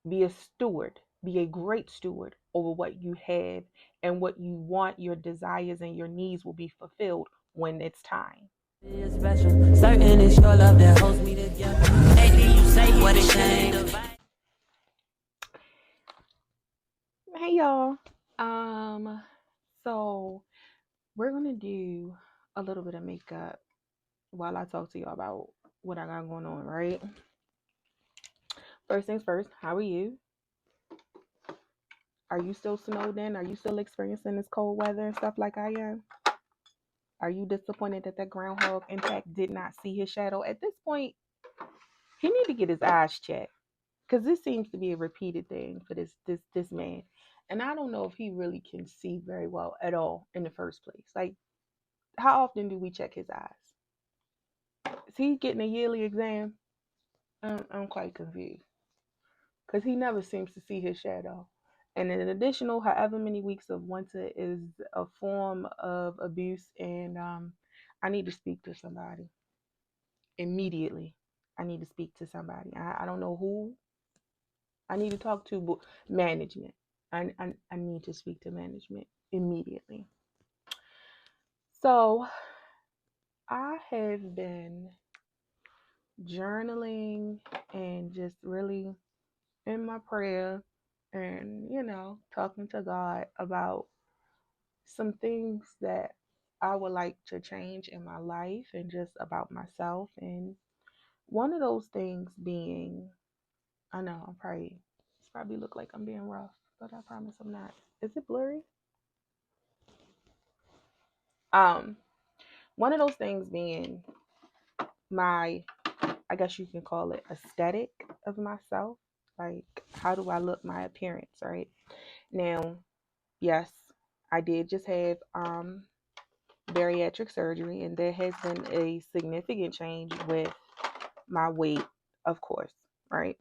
Be a steward, be a great steward over what you have and what you want. Your desires and your needs will be fulfilled when it's time. It's special. Certain it's your love that holds me together. Lately you say what a shame. Hey y'all. So we're gonna do a little bit of makeup while I talk to you about what I got going on, right? First things first, how are you? Are you still snowed in? Are you still experiencing this cold weather and stuff like I am? Are you disappointed that groundhog in fact did not see his shadow? At this point, he need to get his eyes checked because this seems to be a repeated thing for this man. And I don't know if he really can see very well at all in the first place. Like, how often do we check his eyes? Is he getting a yearly exam? I'm quite confused because he never seems to see his shadow. And an additional, however many weeks of winter is a form of abuse, and I need to speak to somebody immediately. I need to speak to somebody. I don't know who I need to talk to, but management. I need to speak to management immediately. So I have been journaling and just really in my prayer and, talking to God about some things that I would like to change in my life and just about myself. And one of those things being, I know it's probably look like I'm being rough, but I promise I'm not. Is it blurry? Um, One of those things being my, I guess you can call it aesthetic of myself. Like, how do I look, my appearance, right? Now, yes, I did just have bariatric surgery, and there has been a significant change with my weight, of course, right?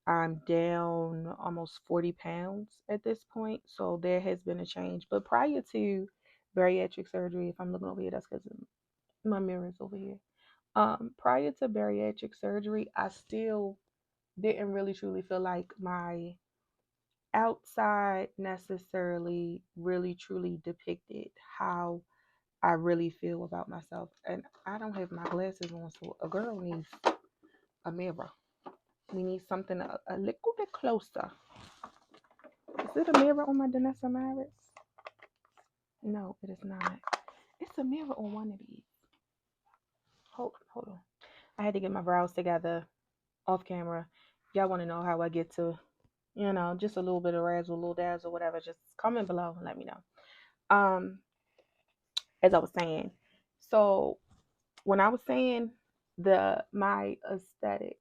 I'm down almost 40 pounds at this point, so there has been a change. But prior to bariatric surgery, if I'm looking over here, that's because my mirror is over here. Prior to bariatric surgery, I still didn't really truly feel like my outside necessarily really truly depicted how I really feel about myself. And I don't have my glasses on, so a girl needs a mirror. We need something a little bit closer. Is it a mirror on my Danessa Maris? No, it is not. It's a mirror on one of these. Hold on. I had to get my brows together off camera. Y'all want to know how I get to, just a little bit of razzle, a little dazzle, whatever. Just comment below and let me know. Um, as I was saying, so when I was saying my aesthetic,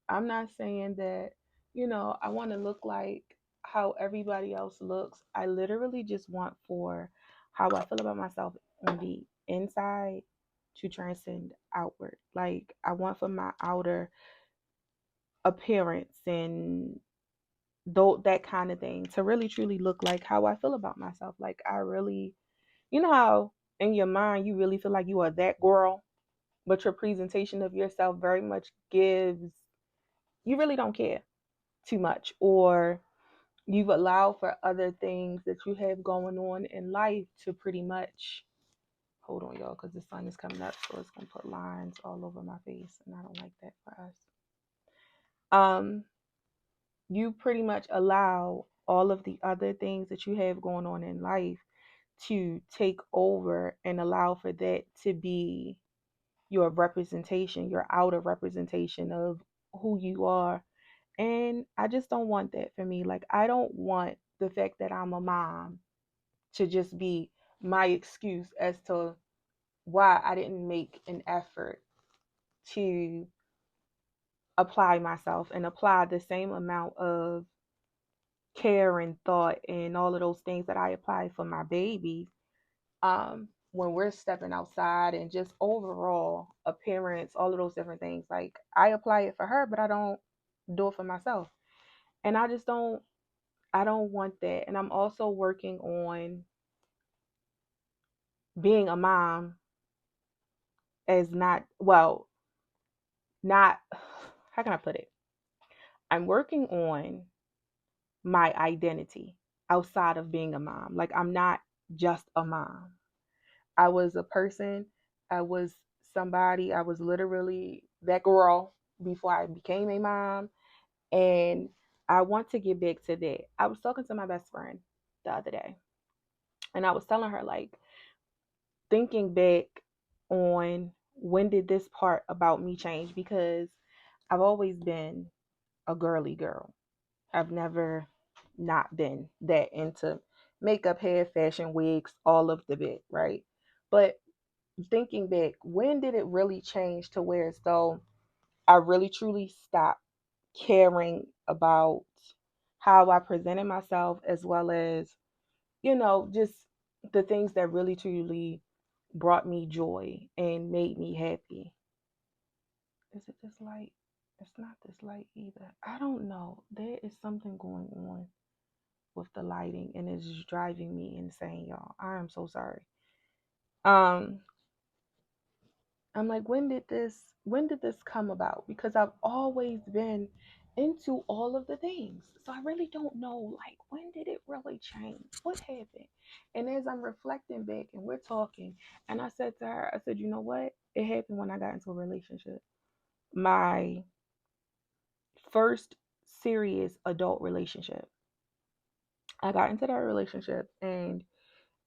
I'm not saying that, I want to look like how everybody else looks. I literally just want for how I feel about myself on the inside to transcend outward. Like, I want for my outer appearance and that kind of thing to really truly look like how I feel about myself. Like, I really, how in your mind you really feel like you are that girl, but your presentation of yourself very much gives, you really don't care too much, or you've allowed for other things that you have going on in life to pretty much, hold on y'all, because the sun is coming up, so it's going to put lines all over my face, and I don't like that for us. You pretty much allow all of the other things that you have going on in life to take over and allow for that to be your representation, your outer representation of who you are. And I just don't want that for me. Like, I don't want the fact that I'm a mom to just be my excuse as to why I didn't make an effort to apply myself and apply the same amount of care and thought and all of those things that I apply for my babies. When we're stepping outside and just overall appearance, all of those different things, like, I apply it for her, but I don't do it for myself. And I don't want that. And I'm also working on being a mom as not, how can I put it? I'm working on my identity outside of being a mom. Like, I'm not just a mom. I was a person, I was somebody, I was literally that girl before I became a mom. And I want to get back to that. I was talking to my best friend the other day, and I was telling her, like, thinking back on when did this part about me change, because I've always been a girly girl. I've never not been that into makeup, hair, fashion, wigs, all of the bit, right? But thinking back, when did it really change to where as though I really truly stopped caring about how I presented myself, as well as, just the things that really truly brought me joy and made me happy. Is it this light? It's not this light either. I don't know. There is something going on with the lighting, and it's just driving me insane, y'all. I am so sorry. Um, I'm like, when did this come about? Because I've always been into all of the things. So I really don't know, like, when did it really change? What happened? And as I'm reflecting back and we're talking, and I said to her, I said, you know what? It happened when I got into a relationship. My first serious adult relationship. I got into that relationship, and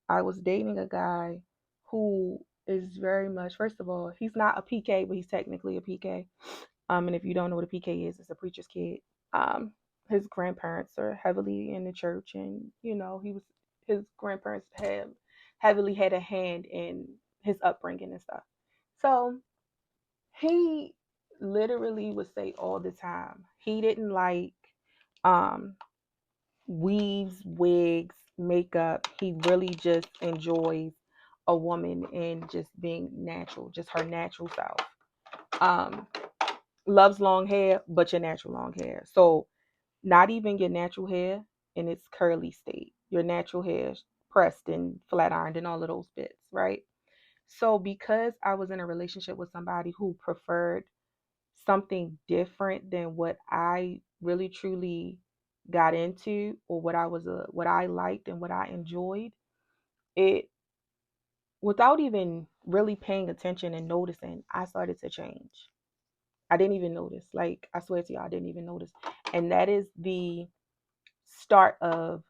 I was dating a guy who is very much, first of all, he's not a PK, but he's technically a PK. And if you don't know what a PK is, it's a preacher's kid. Um, his grandparents are heavily in the church, and his grandparents have heavily had a hand in his upbringing and stuff. So he literally would say all the time he didn't like um weaves, wigs, makeup. He really just enjoys a woman and just being natural, just her natural self. Um, Loves long hair, but your natural long hair. So not even your natural hair in its curly state. Your natural hair pressed and flat ironed and all of those bits, right? So because I was in a relationship with somebody who preferred something different than what I really truly got into, or what I liked and what I enjoyed, it without even really paying attention and noticing, I started to change. I didn't even notice. Like, I swear to you, I didn't even notice. And that is the start of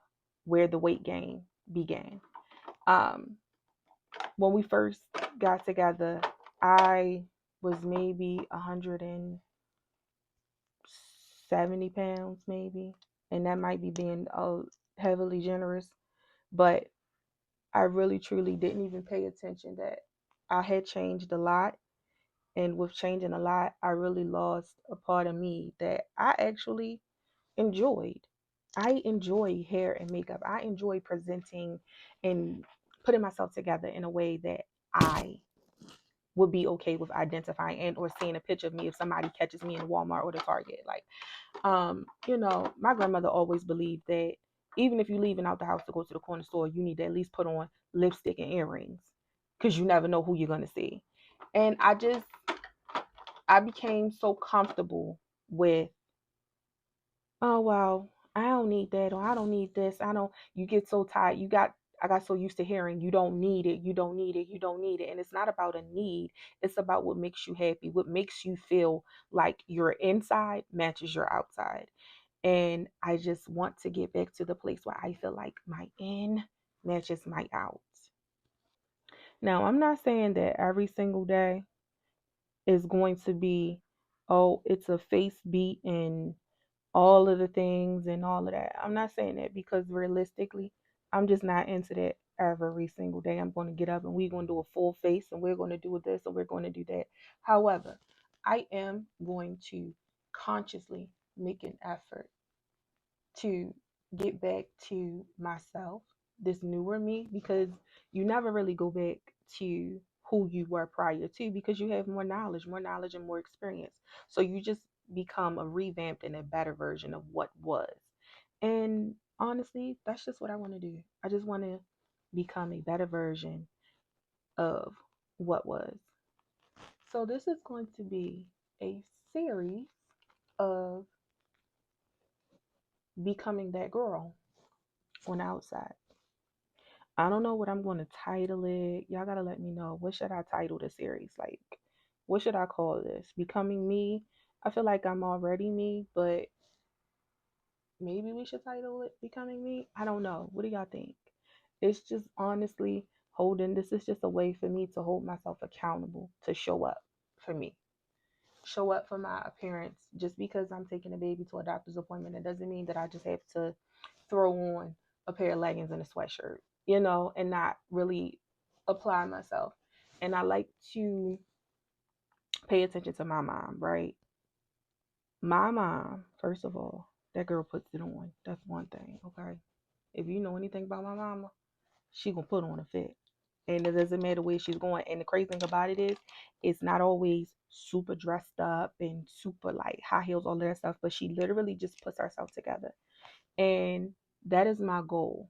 where the weight gain began. Um, when we first got together, I was maybe 170 pounds, maybe. And that might be being heavily generous. But I really, truly didn't even pay attention that I had changed a lot. And with changing a lot, I really lost a part of me that I actually enjoyed. I enjoy hair and makeup. I enjoy presenting and putting myself together in a way that I would be okay with identifying and or seeing a picture of me if somebody catches me in Walmart or the Target. Like, my grandmother always believed that even if you're leaving out the house to go to the corner store, you need to at least put on lipstick and earrings, because you never know who you're gonna see. And I became so comfortable with, oh wow, I don't need that, or I don't need this. I don't You get so tired. I got so used to hearing you don't need it, you don't need it, you don't need it. And it's not about a need. It's about what makes you happy, what makes you feel like your inside matches your outside. And I just want to get back to the place where I feel like my in matches my out. Now, I'm not saying that every single day is going to be, oh, it's a face beat and all of the things and all of that. I'm not saying that, because realistically, I'm just not into that every single day. I'm going to get up and we're going to do a full face and we're going to do this and we're going to do that. However, I am going to consciously make an effort to get back to myself, this newer me, because you never really go back to who you were prior to, because you have more knowledge and more experience. So you just become a revamped and a better version of what was. And honestly, that's just what I want to do. I just want to become a better version of what was. So this is going to be a series of becoming that girl on the outside. I don't know what I'm going to title it. Y'all got to let me know. What should I title the series? Like, what should I call this? Becoming me? I feel like I'm already me, but maybe we should title it Becoming Me. I don't know. What do y'all think? It's just honestly holding, this is just a way for me to hold myself accountable to show up for me, show up for my appearance. Just because I'm taking a baby to a doctor's appointment, it doesn't mean that I just have to throw on a pair of leggings and a sweatshirt, and not really apply myself. And I like to pay attention to my mom, right? My mom, first of all, that girl puts it on. That's one thing, okay? If you know anything about my mama, she gonna put on a fit. And it doesn't matter where she's going. And the crazy thing about it is, it's not always super dressed up and super like high heels, all that stuff, but she literally just puts herself together. And that is my goal.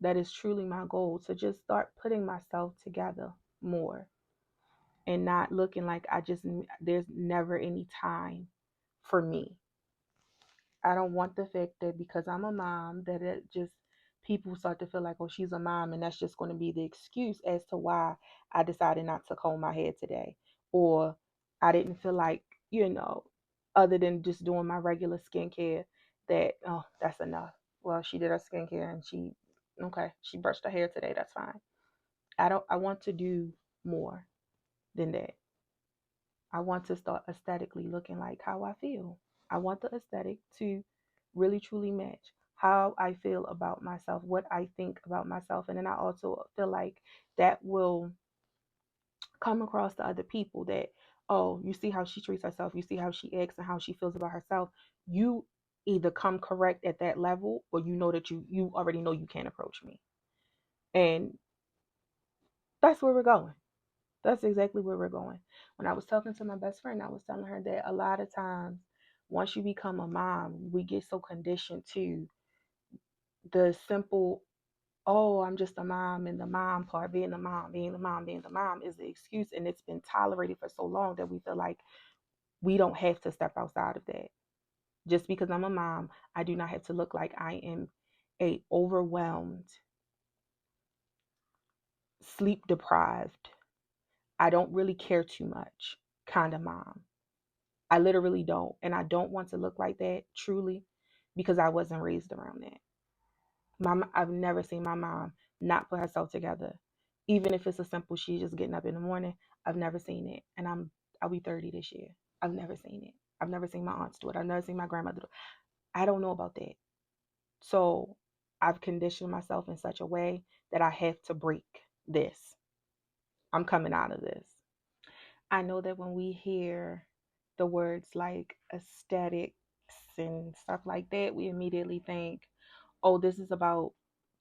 That is truly my goal, to just start putting myself together more and not looking like there's never any time for me. I don't want the fact that because I'm a mom that it just people start to feel like, oh, she's a mom, and that's just going to be the excuse as to why I decided not to comb my hair today, or I didn't feel like, other than just doing my regular skincare, that oh, that's enough. Well, she did her skincare and she brushed her hair today. That's fine. I want to do more than that. I want to start aesthetically looking like how I feel. I want the aesthetic to really truly match how I feel about myself, what I think about myself. And then I also feel like that will come across to other people that, oh, you see how she treats herself, you see how she acts and how she feels about herself. You either come correct at that level, or you know that you already know you can't approach me. And that's where we're going. That's exactly where we're going. When I was talking to my best friend, I was telling her that a lot of times, once you become a mom, we get so conditioned to the simple, oh, I'm just a mom, and the mom part, being the mom, being the mom, being the mom is the excuse. And it's been tolerated for so long that we feel like we don't have to step outside of that. Just because I'm a mom, I do not have to look like I am a overwhelmed, sleep deprived, I don't really care too much kind of mom. I literally don't. And I don't want to look like that, truly, because I wasn't raised around that. I've never seen my mom not put herself together. Even if it's a simple, she's just getting up in the morning. I've never seen it. And I'll be 30 this year. I've never seen it. I've never seen my aunts do it. I've never seen my grandmother do it. I don't know about that. So I've conditioned myself in such a way that I have to break this. I'm coming out of this. I know that when we hear the words like aesthetics and stuff like that, we immediately think, oh, this is about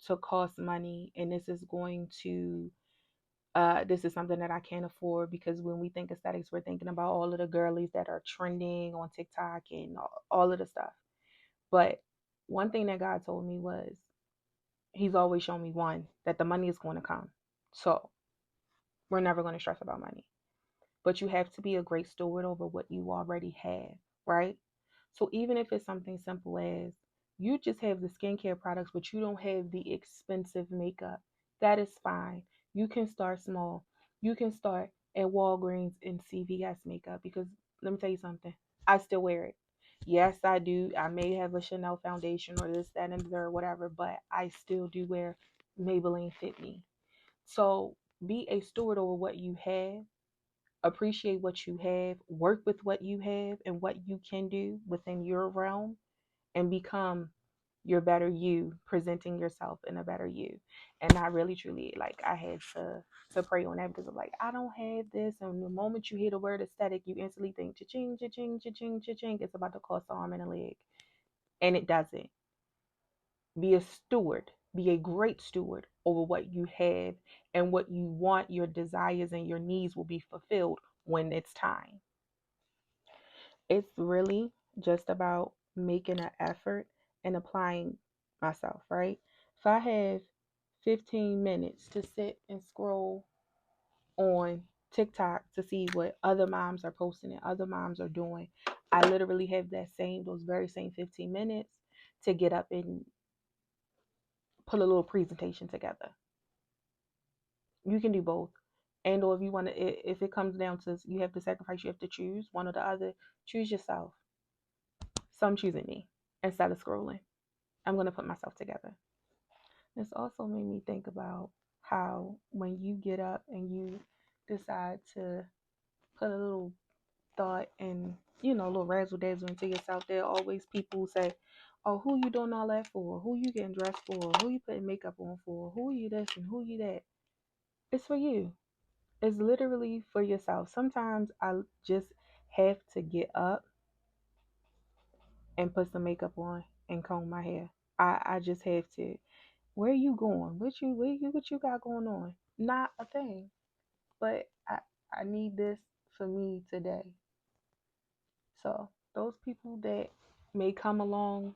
to cost money, and this is something that I can't afford. Because when we think aesthetics, we're thinking about all of the girlies that are trending on TikTok and all of the stuff. But one thing that God told me was, He's always shown me, one, that the money is going to come. So we're never going to stress about money. But you have to be a great steward over what you already have, right? So even if it's something simple as you just have the skincare products, but you don't have the expensive makeup, that is fine. You can start small. You can start at Walgreens and CVS makeup, because let me tell you something, I still wear it. Yes, I do. I may have a Chanel foundation or this, that, and the third, whatever, but I still do wear Maybelline Fit Me. So be a steward over what you have, appreciate what you have, work with what you have and what you can do within your realm, and become your better you, presenting yourself in a better you. And I really truly, like, I had to pray on that, because I'm like, I don't have this. And the moment you hear the word aesthetic, you instantly think cha-ching, cha-ching, cha-ching, cha-ching, it's about to cost an arm and a leg. And it doesn't. Be a steward, be a great steward over what you have, and what you want, your desires and your needs will be fulfilled when it's time. It's really just about making an effort and applying myself, right? If I have 15 minutes to sit and scroll on TikTok to see what other moms are posting and other moms are doing, I literally have those very same 15 minutes to get up and put a little presentation together. You can do both. And or if you want to, if it comes down to you have to sacrifice, you have to choose one or the other, choose yourself. So I'm choosing me instead of scrolling. I'm going to put myself together. This also made me think about how when you get up and you decide to put a little thought and, a little razzle dazzle into yourself, there are always people who say, oh, who you doing all that for? Who you getting dressed for? Who you putting makeup on for? Who you this and who you that? It's for you. It's literally for yourself. Sometimes I just have to get up and put some makeup on and comb my hair. I just have to. Where you going? What you got going on? Not a thing. But I need this for me today. So those people that may come along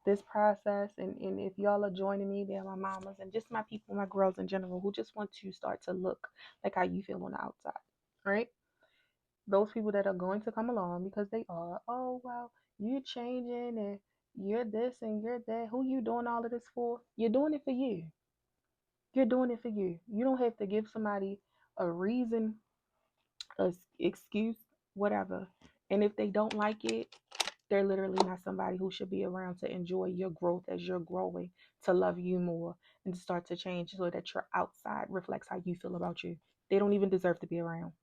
this process and if y'all are joining me, they're my mamas and just my people, my girls in general who just want to start to look like how you feel on the outside. Right? Those people that are going to come along because they are, oh well, you're changing and you're this and you're that. Who you doing all of this for? You're doing it for you. You're doing it for you. You don't have to give somebody a reason, a excuse, whatever. And if they don't like it, they're literally not somebody who should be around to enjoy your growth as you're growing, to love you more, and to start to change so that your outside reflects how you feel about you. They don't even deserve to be around.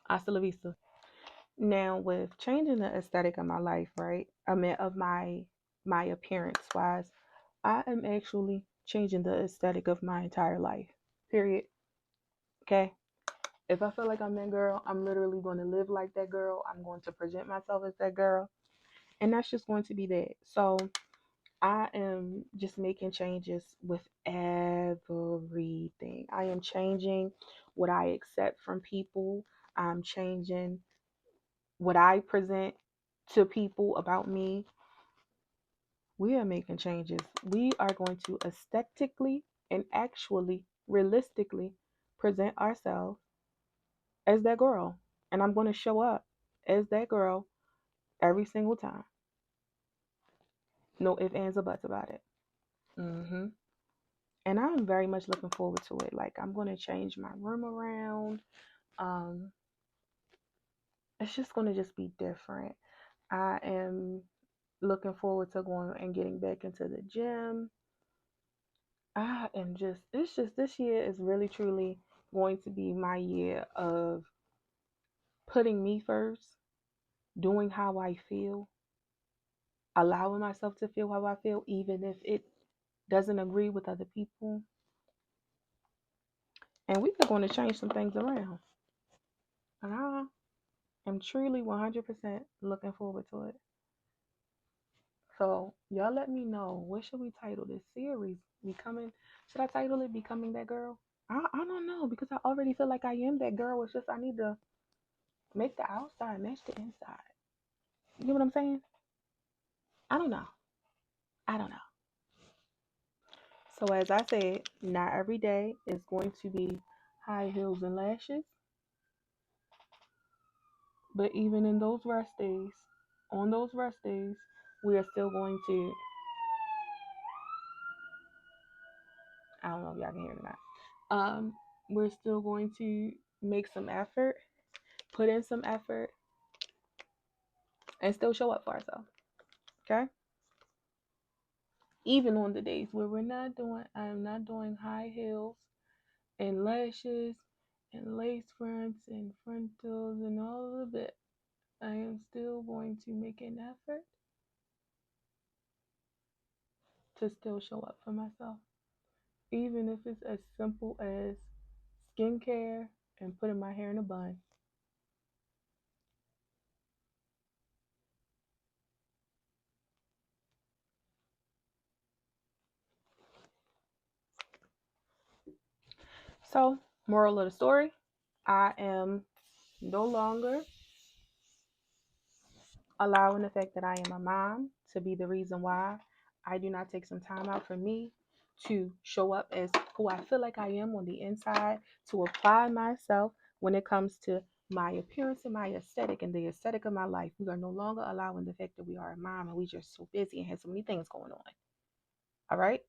Hasta la vista. Now, with changing the aesthetic of my life, right? I mean, of my appearance wise, I am actually changing the aesthetic of my entire life. Period. Okay. If I feel like I'm that girl, I'm literally going to live like that girl. I'm going to present myself as that girl. And that's just going to be that. So I am just making changes with everything. I am changing what I accept from people. I'm changing what I present to people about me. We are making changes. We are going to aesthetically and actually realistically present ourselves as that girl. And I'm going to show up as that girl every single time. No ifs, ands, or buts about it. hmm And I'm very much looking forward to it. Like, I'm going to change my room around. Um, it's just going to just be different. I am looking forward to going and getting back into the gym. I am just, it's just, this year is really truly going to be my year of putting me first, doing how I feel, allowing myself to feel how I feel, even if it doesn't agree with other people. And we are going to change some things around. And I am truly 100% looking forward to it. So, y'all let me know. What should we title this series? Becoming, should I title it Becoming That Girl? I don't know because I already feel like I am that girl. It's just I need to make the outside match the inside. You know what I'm saying? I don't know. I don't know. So, as I said, not every day is going to be high heels and lashes. But even in those rest days, on those rest days, we are still going to, I don't know if y'all can hear it or not. We're still going to make some effort, put in some effort, and still show up for ourselves. Okay? Even on the days where I'm not doing high heels and lashes and lace fronts and frontals and all of it. I am still going to make an effort to still show up for myself. Even if it's as simple as skincare and putting my hair in a bun. So, moral of the story, I am no longer allowing the fact that I am a mom to be the reason why I do not take some time out for me to show up as who I feel like I am on the inside, to apply myself when it comes to my appearance and my aesthetic and the aesthetic of my life. We are no longer allowing the fact that we are a mom and we just so busy and have so many things going on. All right.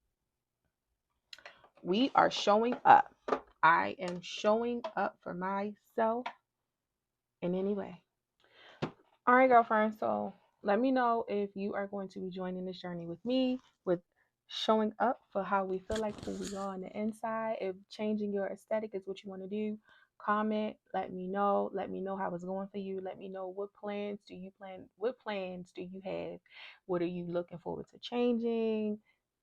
We are showing up. I am showing up for myself in any way. All right, girlfriend. So let me know if you are going to be joining this journey with me, with showing up for how we feel like who we are on the inside. If changing your aesthetic is what you want to do, comment. Let me know. Let me know how it's going for you. Let me know what plans do you plan. What plans do you have? What are you looking forward to changing?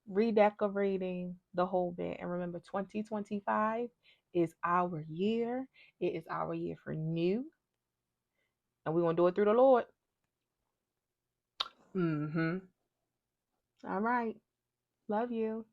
Redecorating the whole bit. And remember, 2025 is our year. It is our year for new, and we're gonna do it through the Lord. Mm-hmm. All right. Love you.